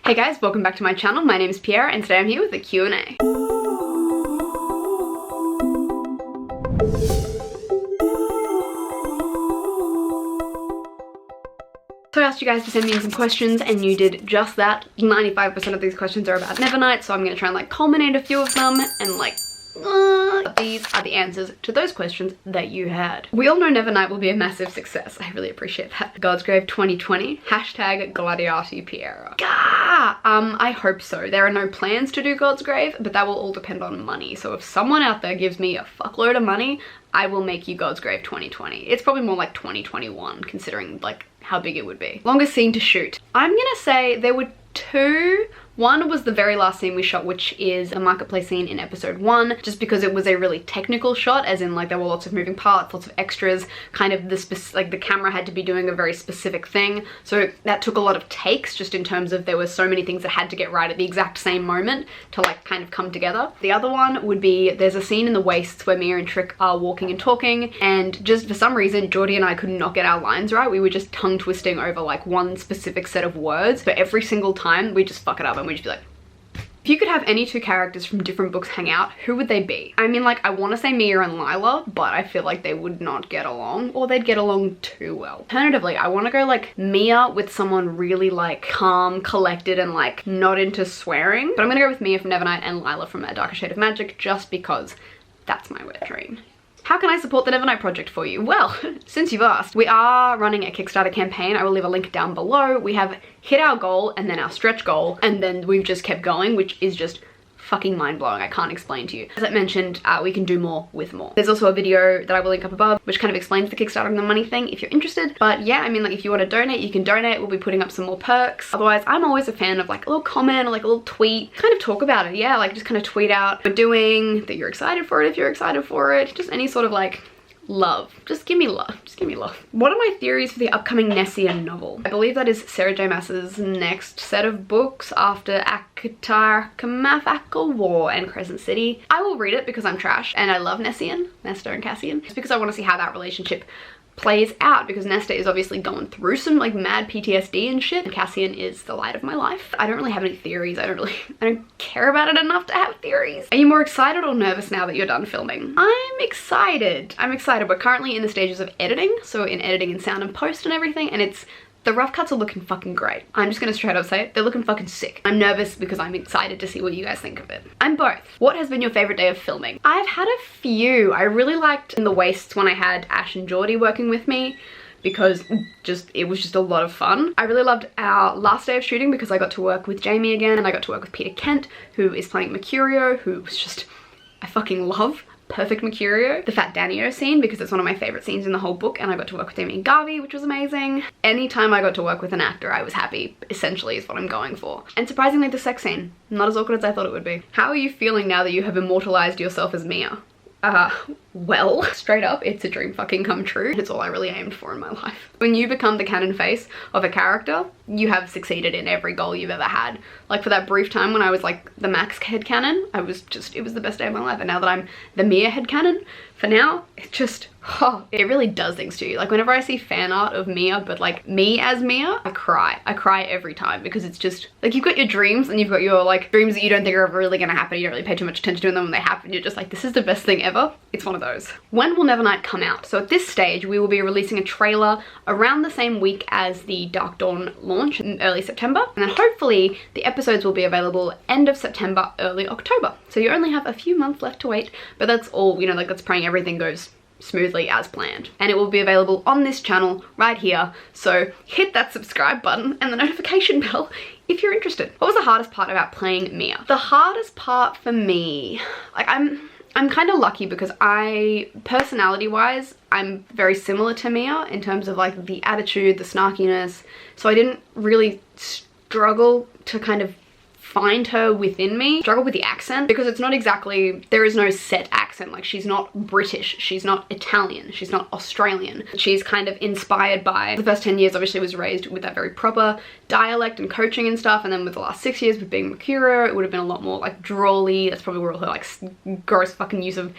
Hey guys, welcome back to my channel. My name is Piera and today I'm here with a Q&A. So I asked you guys to send me in some questions and you did just that. 95% of these questions are about Nevernight, so I'm going to try and like culminate a few of them and like these are the answers to those questions that you had. We all know Nevernight will be a massive success. I really appreciate that. God's Grave 2020, hashtag Gladiati Piera. I hope so. There are no plans to do God's Grave, but that will all depend on money. So if someone out there gives me a fuckload of money, I will make you God's Grave 2020. It's probably more like 2021 considering like how big it would be. Longest scene to shoot. I'm gonna say there were two. One was the very last scene we shot, which is a marketplace scene in episode 1, just because it was a really technical shot, as in like there were lots of moving parts, lots of extras, kind of the camera had to be doing a very specific thing. So that took a lot of takes, just in terms of there were so many things that had to get right at the exact same moment to like kind of come together. The other one would be, there's a scene in the Wastes where Mia and Trick are walking and talking, and just for some reason, Geordie and I could not get our lines right. We were just tongue twisting over like one specific set of words, but every single time we just fuck it up and we just be like, if you could have any two characters from different books hang out, who would they be? I mean, like, I want to say Mia and Lila, but I feel like they would not get along, or they'd get along too well. Alternatively, I want to go like Mia with someone really like calm, collected, and like not into swearing. But I'm gonna go with Mia from Nevernight and Lila from A Darker Shade of Magic, just because that's my wet dream. How can I support the Nevernight project for you? Well, since you've asked, we are running a Kickstarter campaign. I will leave a link down below. We have hit our goal and then our stretch goal, and then we've just kept going, which is just fucking mind-blowing. I can't explain to you. As I mentioned, we can do more with more. There's also a video that I will link up above which kind of explains the Kickstarter and the money thing if you're interested. But yeah, I mean, like, if you want to donate, you can donate. We'll be putting up some more perks. Otherwise, I'm always a fan of like a little comment or like a little tweet, kind of talk about it. Yeah, like just kind of tweet out what we're doing, that you're excited for it if you're excited for it, just any sort of like love. Just give me love. Just give me love. What are my theories for the upcoming Nessian novel? I believe that is Sarah J Maas's next set of books after Akatar, Kamafakal War and Crescent City. I will read it because I'm trash and I love Nessian, Nesta and Cassian. Just because I want to see how that relationship plays out, because Nesta is obviously going through some like mad PTSD and shit, and Cassian is the light of my life. I don't really have any theories. I don't care about it enough to have theories. Are you more excited or nervous now that you're done filming? I'm excited. I'm excited. We're currently in the stages of editing, so in editing and sound and post and everything, and the rough cuts are looking fucking great. I'm just gonna straight up say it. They're looking fucking sick. I'm nervous because I'm excited to see what you guys think of it. I'm both. What has been your favorite day of filming? I've had a few. I really liked in the Wastes when I had Ash and Geordie working with me, because it was just a lot of fun. I really loved our last day of shooting because I got to work with Jamie again, and I got to work with Peter Kent, who is playing Mercurio, who was just, I fucking love. Perfect Mercurio. The Fat Danio scene, because it's one of my favorite scenes in the whole book, and I got to work with Damien Garvey, which was amazing. Anytime I got to work with an actor, I was happy, essentially, is what I'm going for. And surprisingly, the sex scene. Not as awkward as I thought it would be. How are you feeling now that you have immortalized yourself as Mia? Well, straight up, it's a dream fucking come true. It's all I really aimed for in my life. When you become the canon face of a character, you have succeeded in every goal you've ever had. Like for that brief time when I was like the Max headcanon, it was the best day of my life. And now that I'm the Mia headcanon, for now, it just, it really does things to you. Like whenever I see fan art of Mia, but like me as Mia, I cry. I cry every time, because it's just like, you've got your dreams and you've got your like dreams that you don't think are ever really gonna happen. You don't really pay too much attention to them. When they happen, you're just like, this is the best thing ever. It's one of those. When will Nevernight come out? So at this stage, we will be releasing a trailer around the same week as the Dark Dawn launch in early September. And then hopefully the episodes will be available end of September, early October. So you only have a few months left to wait, but that's all, you know, like that's praying everything goes smoothly as planned. And it will be available on this channel right here. So hit that subscribe button and the notification bell if you're interested. What was the hardest part about playing Mia? The hardest part for me, like I'm kind of lucky because personality wise, I'm very similar to Mia in terms of like the attitude, the snarkiness. So I didn't really struggle to kind of find her within me. Struggle with the accent, because it's not exactly, there is no set accent. Like she's not British, she's not Italian, she's not Australian. She's kind of inspired by, the first 10 years obviously was raised with that very proper dialect and coaching and stuff, and then with the last 6 years with being Mercurio, it would have been a lot more like drawly. That's probably where all her like gross fucking use of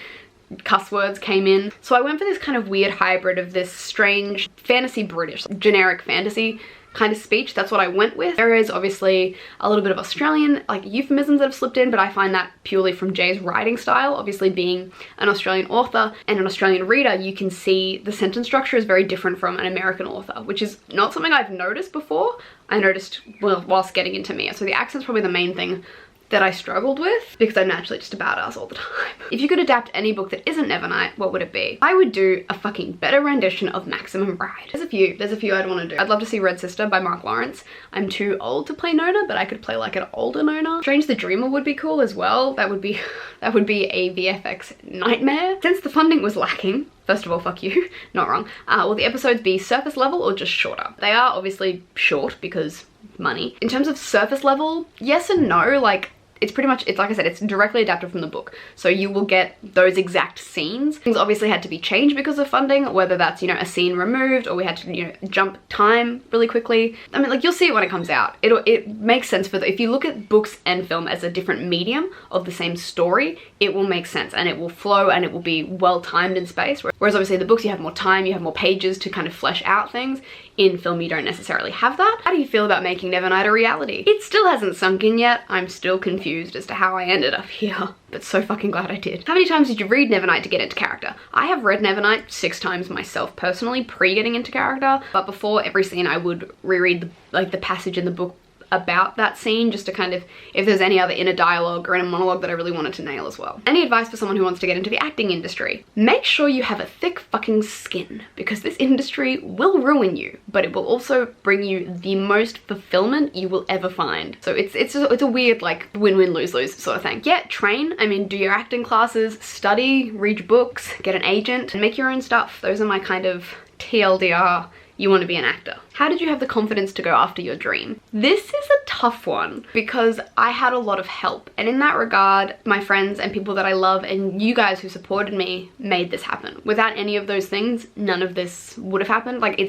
cuss words came in. So I went for this kind of weird hybrid of this strange fantasy British, generic fantasy kind of speech. That's what I went with. There is obviously a little bit of Australian like euphemisms that have slipped in, but I find that purely from Jay's writing style. Obviously being an Australian author and an Australian reader, you can see the sentence structure is very different from an American author, which is not something I've noticed before. I noticed whilst getting into Mia. So the accent's probably the main thing that I struggled with because I'm naturally just a badass all the time. If you could adapt any book that isn't Nevernight, what would it be? I would do a fucking better rendition of Maximum Ride. There's a few I'd want to do. I'd love to see Red Sister by Mark Lawrence. I'm too old to play Nona, but I could play like an older Nona. Strange the Dreamer would be cool as well. That would be a VFX nightmare. Since the funding was lacking, first of all, fuck you, not wrong. Will the episodes be surface level or just shorter? They are obviously short because money. In terms of surface level, yes and no. Like, it's pretty much, it's like I said, it's directly adapted from the book. So you will get those exact scenes. Things obviously had to be changed because of funding, whether that's, you know, a scene removed or we had to, you know, jump time really quickly. I mean, like, you'll see it when it comes out. It makes sense for if you look at books and film as a different medium of the same story, it will make sense and it will flow and it will be well timed in space. Whereas obviously the books, you have more time, you have more pages to kind of flesh out things. In film, you don't necessarily have that. How do you feel about making Nevernight a reality? It still hasn't sunk in yet. I'm still confused as to how I ended up here, but so fucking glad I did. How many times did you read Nevernight to get into character? I have read Nevernight 6 times myself personally, pre-getting into character, but before every scene I would reread the passage in the book about that scene, just to kind of, if there's any other inner dialogue or inner monologue that I really wanted to nail as well. Any advice for someone who wants to get into the acting industry? Make sure you have a thick fucking skin, because this industry will ruin you, but it will also bring you the most fulfillment you will ever find. So it's a weird like win-win lose-lose sort of thing. Yeah, train, I mean, do your acting classes, study, read books, get an agent, and make your own stuff. Those are my kind of TLDR, you want to be an actor. How did you have the confidence to go after your dream? This is a tough one because I had a lot of help, and in that regard, my friends and people that I love and you guys who supported me made this happen. Without any of those things, none of this would have happened. Like,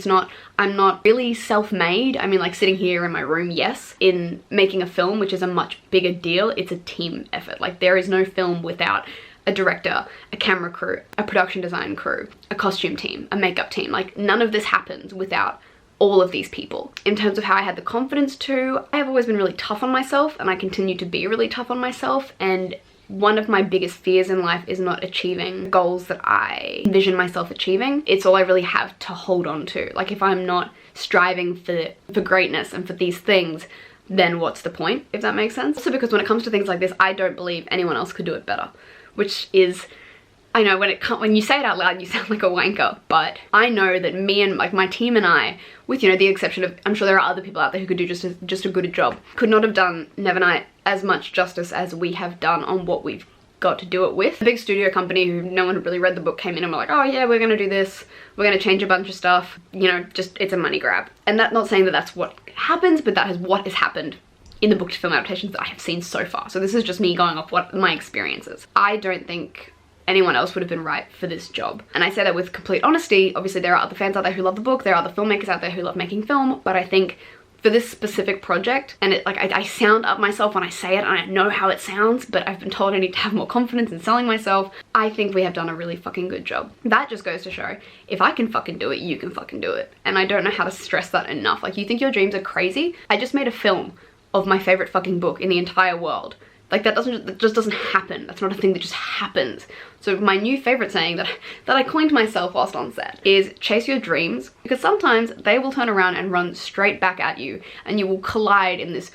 I'm not really self-made. I mean, like, sitting here in my room, yes. In making a film, which is a much bigger deal, it's a team effort. Like, there is no film without a director, a camera crew, a production design crew, a costume team, a makeup team. Like, none of this happens without all of these people. In terms of how I had the confidence to, I have always been really tough on myself, and I continue to be really tough on myself, and one of my biggest fears in life is not achieving goals that I envision myself achieving. It's all I really have to hold on to. Like, if I'm not striving for greatness and for these things, then what's the point, if that makes sense? Also, because when it comes to things like this, I don't believe anyone else could do it better. Which is, I know when you say it out loud, you sound like a wanker, but I know that me and like my team and I, with, you know, the exception of, I'm sure there are other people out there who could do just a good job, could not have done Nevernight as much justice as we have done on what we've got to do it with. A big studio company who no one had really read the book came in and were like, oh yeah, we're gonna do this, we're gonna change a bunch of stuff, you know, just, it's a money grab. And that, not saying that that's what happens, but that is what has happened in the book to film adaptations that I have seen so far. So this is just me going off what my experience is. I don't think anyone else would have been right for this job. And I say that with complete honesty. Obviously there are other fans out there who love the book, there are other filmmakers out there who love making film, but I think for this specific project, and I sound up myself when I say it and I know how it sounds, but I've been told I need to have more confidence in selling myself, I think we have done a really fucking good job. That just goes to show, if I can fucking do it, you can fucking do it. And I don't know how to stress that enough. Like, you think your dreams are crazy? I just made a film of my favorite fucking book in the entire world. Like, that just doesn't happen. That's not a thing that just happens. So my new favorite saying that I coined myself whilst on set is chase your dreams, because sometimes they will turn around and run straight back at you, and you will collide in this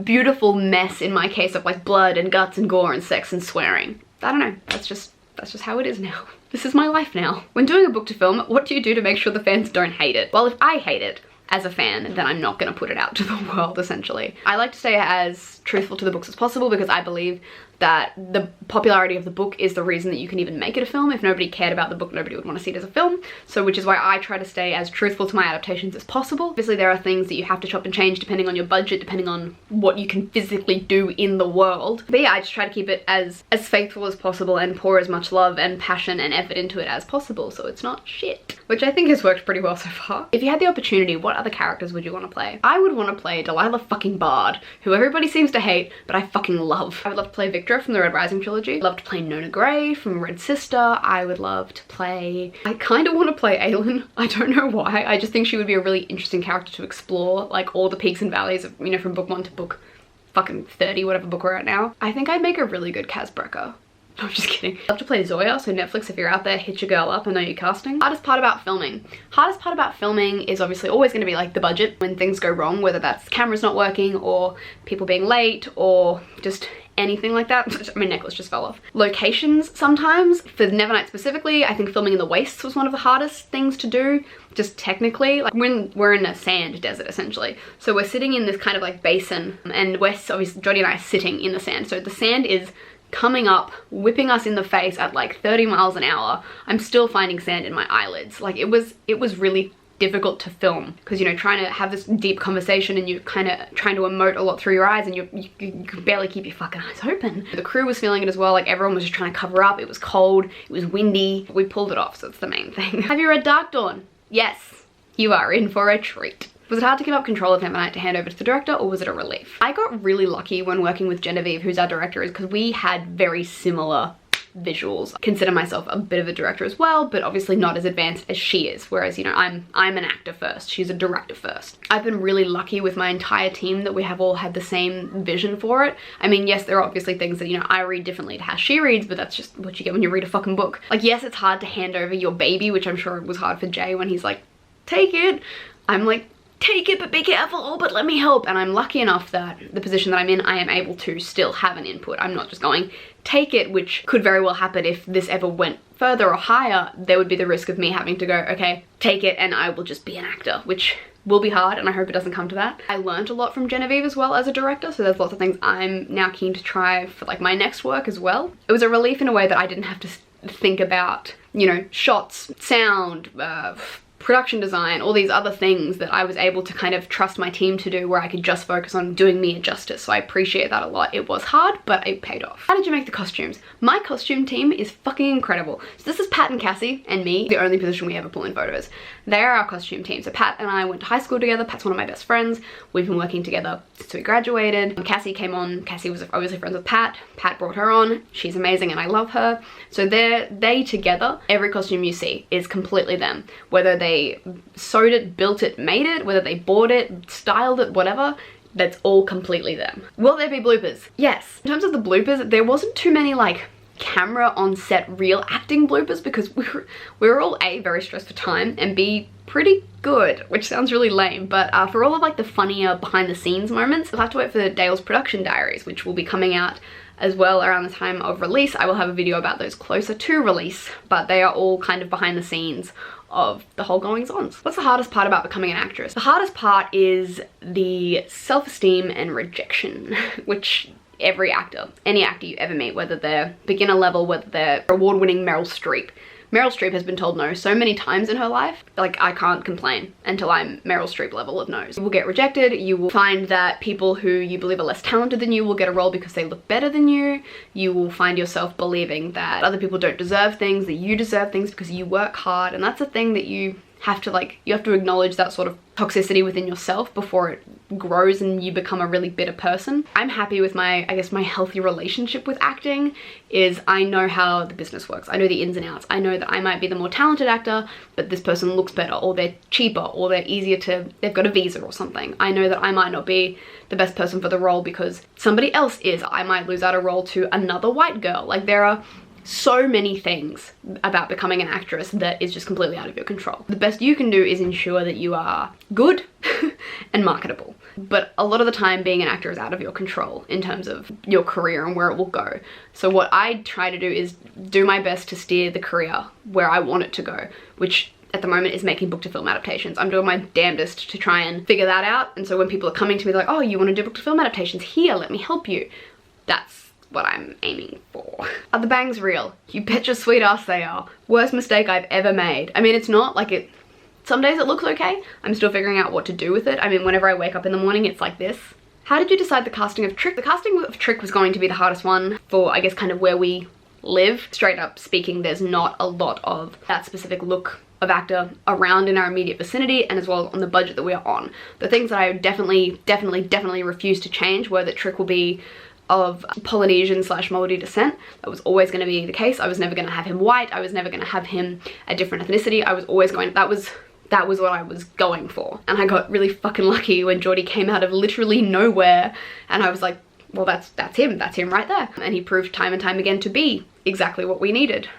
beautiful mess, in my case, of like blood and guts and gore and sex and swearing. I don't know, that's just how it is now. This is my life now. When doing a book to film, what do you do to make sure the fans don't hate it? Well, if I hate it as a fan, then I'm not going to put it out to the world, essentially. I like to stay as truthful to the books as possible, because I believe that the popularity of the book is the reason that you can even make it a film. If nobody cared about the book, nobody would want to see it as a film. So, which is why I try to stay as truthful to my adaptations as possible. Obviously there are things that you have to chop and change depending on your budget, depending on what you can physically do in the world. But yeah, I just try to keep it as faithful as possible and pour as much love and passion and effort into it as possible, so it's not shit. which I think has worked pretty well so far. If you had the opportunity, what other characters would you want to play? I would want to play Delilah fucking Bard, who everybody seems to hate, but I fucking love. I would love to play Victra from the Red Rising trilogy. I'd love to play Nona Grey from Red Sister. I would love to play... I kind of want to play Aelin. I don't know why. I just think she would be a really interesting character to explore, like all the peaks and valleys of, you know, from book 1 to book fucking 30, whatever book we're at now. I think I'd make a really good Kaz Brekker. No, I'm just kidding. I'd love to play Zoya, so Netflix, if you're out there, hit your girl up. I know you're casting. Hardest part about filming. Hardest part about filming is obviously always going to be like the budget when things go wrong, whether that's cameras not working or people being late or just anything like that. My necklace just fell off. Locations sometimes. For Nevernight specifically, I think filming in the wastes was one of the hardest things to do, just technically. Like when we're in a sand desert essentially. So we're sitting in this kind of like basin and we're obviously, Jodie and I are sitting in the sand. So the sand is coming up, whipping us in the face at like 30 miles an hour. I'm still finding sand in my eyelids. Like it was really difficult to film because, you know, trying to have this deep conversation and you're kind of trying to emote a lot through your eyes and you can barely keep your fucking eyes open. The crew was feeling it as well. Like everyone was just trying to cover up. It was cold, it was windy. We pulled it off, so it's the main thing. Have you read Dark Dawn? Yes, you are in for a treat. Was it hard to give up control of Nevernight to hand over to the director, or was it a relief? I got really lucky when working with Genevieve, who's our director, is because we had very similar visuals. I consider myself a bit of a director as well, but obviously not as advanced as she is, whereas, you know, I'm an actor first, she's a director first. I've been really lucky with my entire team that we have all had the same vision for it. I mean, yes, there are obviously things that, you know, I read differently to how she reads, but that's just what you get when you read a fucking book. Like, yes, it's hard to hand over your baby, which I'm sure was hard for Jay when he's like, take it. I'm like, take it, but be careful, but let me help. And I'm lucky enough that the position that I'm in, I am able to still have an input. I'm not just going, take it, which could very well happen if this ever went further or higher. There would be the risk of me having to go, okay, take it, and I will just be an actor, which will be hard, and I hope it doesn't come to that. I learned a lot from Genevieve as well as a director, so there's lots of things I'm now keen to try for like my next work as well. It was a relief in a way that I didn't have to think about, you know, shots, sound, production design, all these other things that I was able to kind of trust my team to do, where I could just focus on doing me a justice. So I appreciate that a lot. It was hard, but it paid off. How did you make the costumes? My costume team is fucking incredible. So this is Pat and Cassie and me, the only position we ever pull in photos. They are our costume team. So Pat and I went to high school together. Pat's one of my best friends. We've been working together since we graduated. Cassie came on. Cassie was obviously friends with Pat. Pat brought her on. She's amazing and I love her. So they together, every costume you see is completely them. Whether they sewed it, built it, made it, whether they bought it, styled it, whatever, that's all completely them. Will there be bloopers? Yes. In terms of the bloopers, there wasn't too many like camera on set real acting bloopers because we were all A, very stressed for time, and B, pretty good, which sounds really lame, but for all of like the funnier behind the scenes moments, you'll have to wait for Dale's production diaries, which will be coming out as well around the time of release. I will have a video about those closer to release, but they are all kind of behind the scenes of the whole goings-ons. What's the hardest part about becoming an actress? The hardest part is the self-esteem and rejection, which every actor, any actor you ever meet, whether they're beginner level, whether they're award-winning Meryl Streep. Meryl Streep has been told no so many times in her life. Like, I can't complain until I'm Meryl Streep level of no's. You will get rejected. You will find that people who you believe are less talented than you will get a role because they look better than you. You will find yourself believing that other people don't deserve things, that you deserve things because you work hard. And that's a thing that you have to acknowledge, that sort of toxicity within yourself before it grows and you become a really bitter person. I'm happy with my healthy relationship with acting is I know how the business works. I know the ins and outs. I know that I might be the more talented actor, but this person looks better, or they're cheaper, or they're easier to, they've got a visa or something. I know that I might not be the best person for the role because somebody else is. I might lose out a role to another white girl. Like, there are so many things about becoming an actress that is just completely out of your control. The best you can do is ensure that you are good and marketable. But a lot of the time being an actor is out of your control in terms of your career and where it will go. So what I try to do is do my best to steer the career where I want it to go, which at the moment is making book to film adaptations. I'm doing my damnedest to try and figure that out. And so when people are coming to me like, oh, you want to do book to film adaptations? Here, let me help you. That's what I'm aiming for. Are the bangs real? You bet your sweet ass they are. Worst mistake I've ever made. I mean, it's not like it, some days it looks okay. I'm still figuring out what to do with it. I mean, whenever I wake up in the morning, it's like this. How did you decide the casting of Trick? The casting of Trick was going to be the hardest one for, I guess, kind of where we live. Straight up speaking, there's not a lot of that specific look of actor around in our immediate vicinity, and as well as on the budget that we are on. The things that I definitely refuse to change were that Trick will be of Polynesian / Maori descent. That was always going to be the case. I was never going to have him white. I was never going to have him a different ethnicity. I was always going, that was what I was going for. And I got really fucking lucky when Geordie came out of literally nowhere, and I was like, well, that's him right there. And he proved time and time again to be exactly what we needed.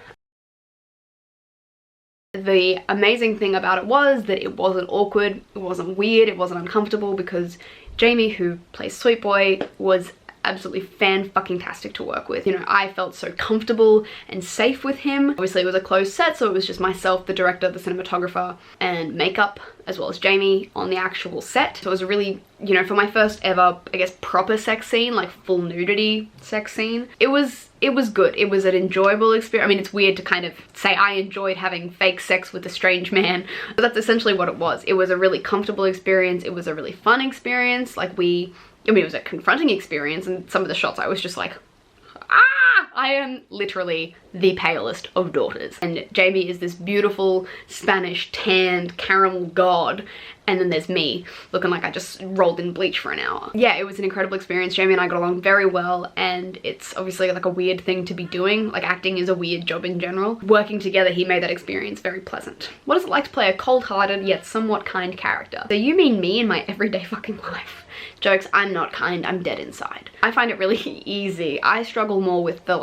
The amazing thing about it was that it wasn't awkward, it wasn't weird, it wasn't uncomfortable, because Jamie, who plays Sweet Boy, was absolutely fan-fucking-tastic to work with. You know, I felt so comfortable and safe with him. Obviously it was a closed set, so it was just myself, the director, the cinematographer, and makeup, as well as Jamie on the actual set. So it was a really, you know, for my first ever, I guess, proper sex scene, like full nudity sex scene, it was good. It was an enjoyable experience. I mean, it's weird to kind of say I enjoyed having fake sex with a strange man, but that's essentially what it was. It was a really comfortable experience. It was a really fun experience. Like I mean, it was a confronting experience, and some of the shots I was just like, ah! I am literally the palest of daughters. And Jamie is this beautiful Spanish tanned caramel god, and then there's me looking like I just rolled in bleach for an hour. Yeah, it was an incredible experience. Jamie and I got along very well, and it's obviously like a weird thing to be doing. Like, acting is a weird job in general. Working together, he made that experience very pleasant. What is it like to play a cold-hearted yet somewhat kind character? So you mean me in my everyday fucking life? Jokes, I'm not kind, I'm dead inside. I find it really easy. I struggle more with the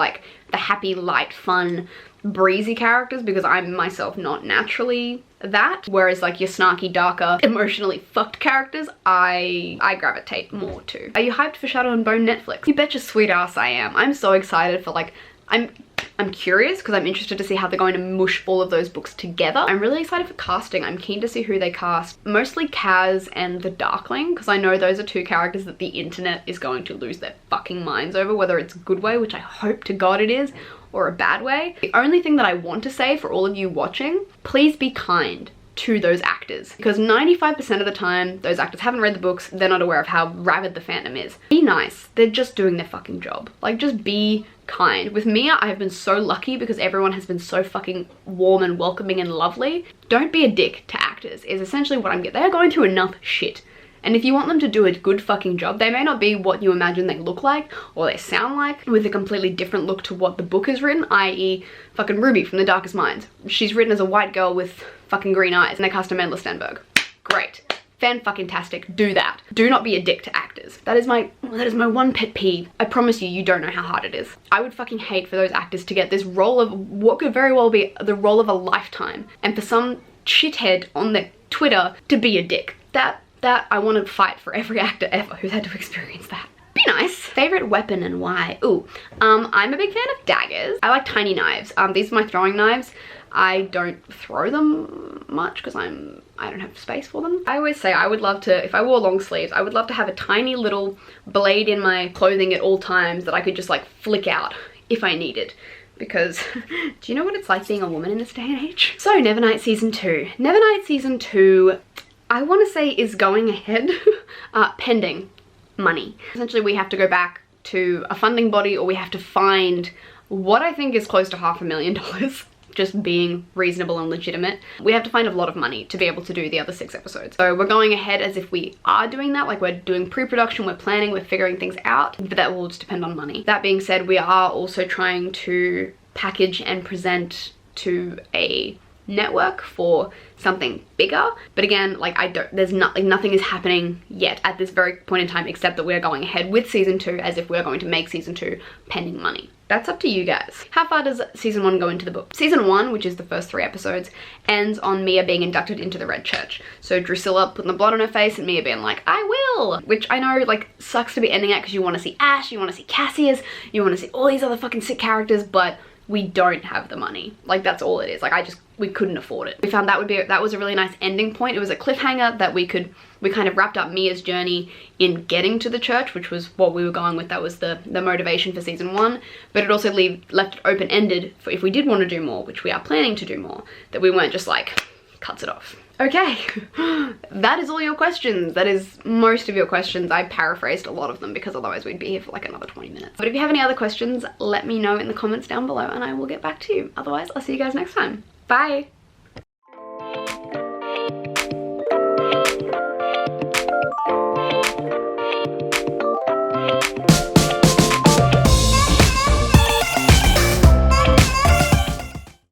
happy, light, fun, breezy characters, because I'm myself not naturally that. Whereas like your snarky, darker, emotionally fucked characters, I gravitate more to. Are you hyped for Shadow and Bone Netflix? You betcha sweet ass I am. I'm so excited for I'm curious because I'm interested to see how they're going to mush all of those books together. I'm really excited for casting. I'm keen to see who they cast. Mostly Kaz and the Darkling, because I know those are two characters that the internet is going to lose their fucking minds over, whether it's a good way, which I hope to God it is, or a bad way. The only thing that I want to say for all of you watching, please be kind to those actors, because 95% of the time those actors haven't read the books, they're not aware of how rabid the fandom is. Be nice, they're just doing their fucking job. Like, just be kind. With Mia, I have been so lucky because everyone has been so fucking warm and welcoming and lovely. Don't be a dick to actors is essentially what I'm getting. They're going through enough shit. And if you want them to do a good fucking job, they may not be what you imagine they look like or they sound like, with a completely different look to what the book is written, i.e. fucking Ruby from The Darkest Minds. She's written as a white girl with fucking green eyes, and they cast Amanda Stenberg. Great. Fan-fucking-tastic. Do that. Do not be a dick to actors. That is my one pet peeve. I promise you, you don't know how hard it is. I would fucking hate for those actors to get this role of what could very well be the role of a lifetime, and for some shithead on their Twitter to be a dick. That I want to fight for every actor ever who's had to experience that. Be nice. Favorite weapon and why? Ooh, I'm a big fan of daggers. I like tiny knives. These are my throwing knives. I don't throw them much because I don't have space for them. I always say I would love to, if I wore long sleeves, I would love to have a tiny little blade in my clothing at all times that I could just like flick out if I needed. Because do you know what it's like being a woman in this day and age? So Nevernight season 2. Nevernight season 2, I want to say is going ahead, pending money. Essentially we have to go back to a funding body, or we have to find what I think is close to $500,000. Just being reasonable and legitimate. We have to find a lot of money to be able to do the other 6 episodes. So we're going ahead as if we are doing that, like we're doing pre-production, we're planning, we're figuring things out, but that will just depend on money. That being said, we are also trying to package and present to a network for something bigger, but again, like nothing is happening yet at this very point in time, except that we're going ahead with season 2 as if we're going to make season 2 pending money. That's up to you guys. How far does season 1 go into the book? Season 1, which is the first 3 episodes, ends on Mia being inducted into the Red Church. So Drusilla putting the blood on her face and Mia being like, I will! Which I know, like, sucks to be ending at because you want to see Ash, you want to see Cassius, you want to see all these other fucking sick characters, but we don't have the money. Like, that's all it is. Like, we couldn't afford it. We found that was a really nice ending point. It was a cliffhanger that we kind of wrapped up Mia's journey in getting to the church, which was what we were going with. That was the motivation for season 1, but it also left it open-ended for if we did want to do more, which we are planning to do more, that we weren't just like, cuts it off. Okay, that is all your questions. That is most of your questions. I paraphrased a lot of them because otherwise we'd be here for like another 20 minutes. But if you have any other questions, let me know in the comments down below and I will get back to you. Otherwise, I'll see you guys next time. Bye!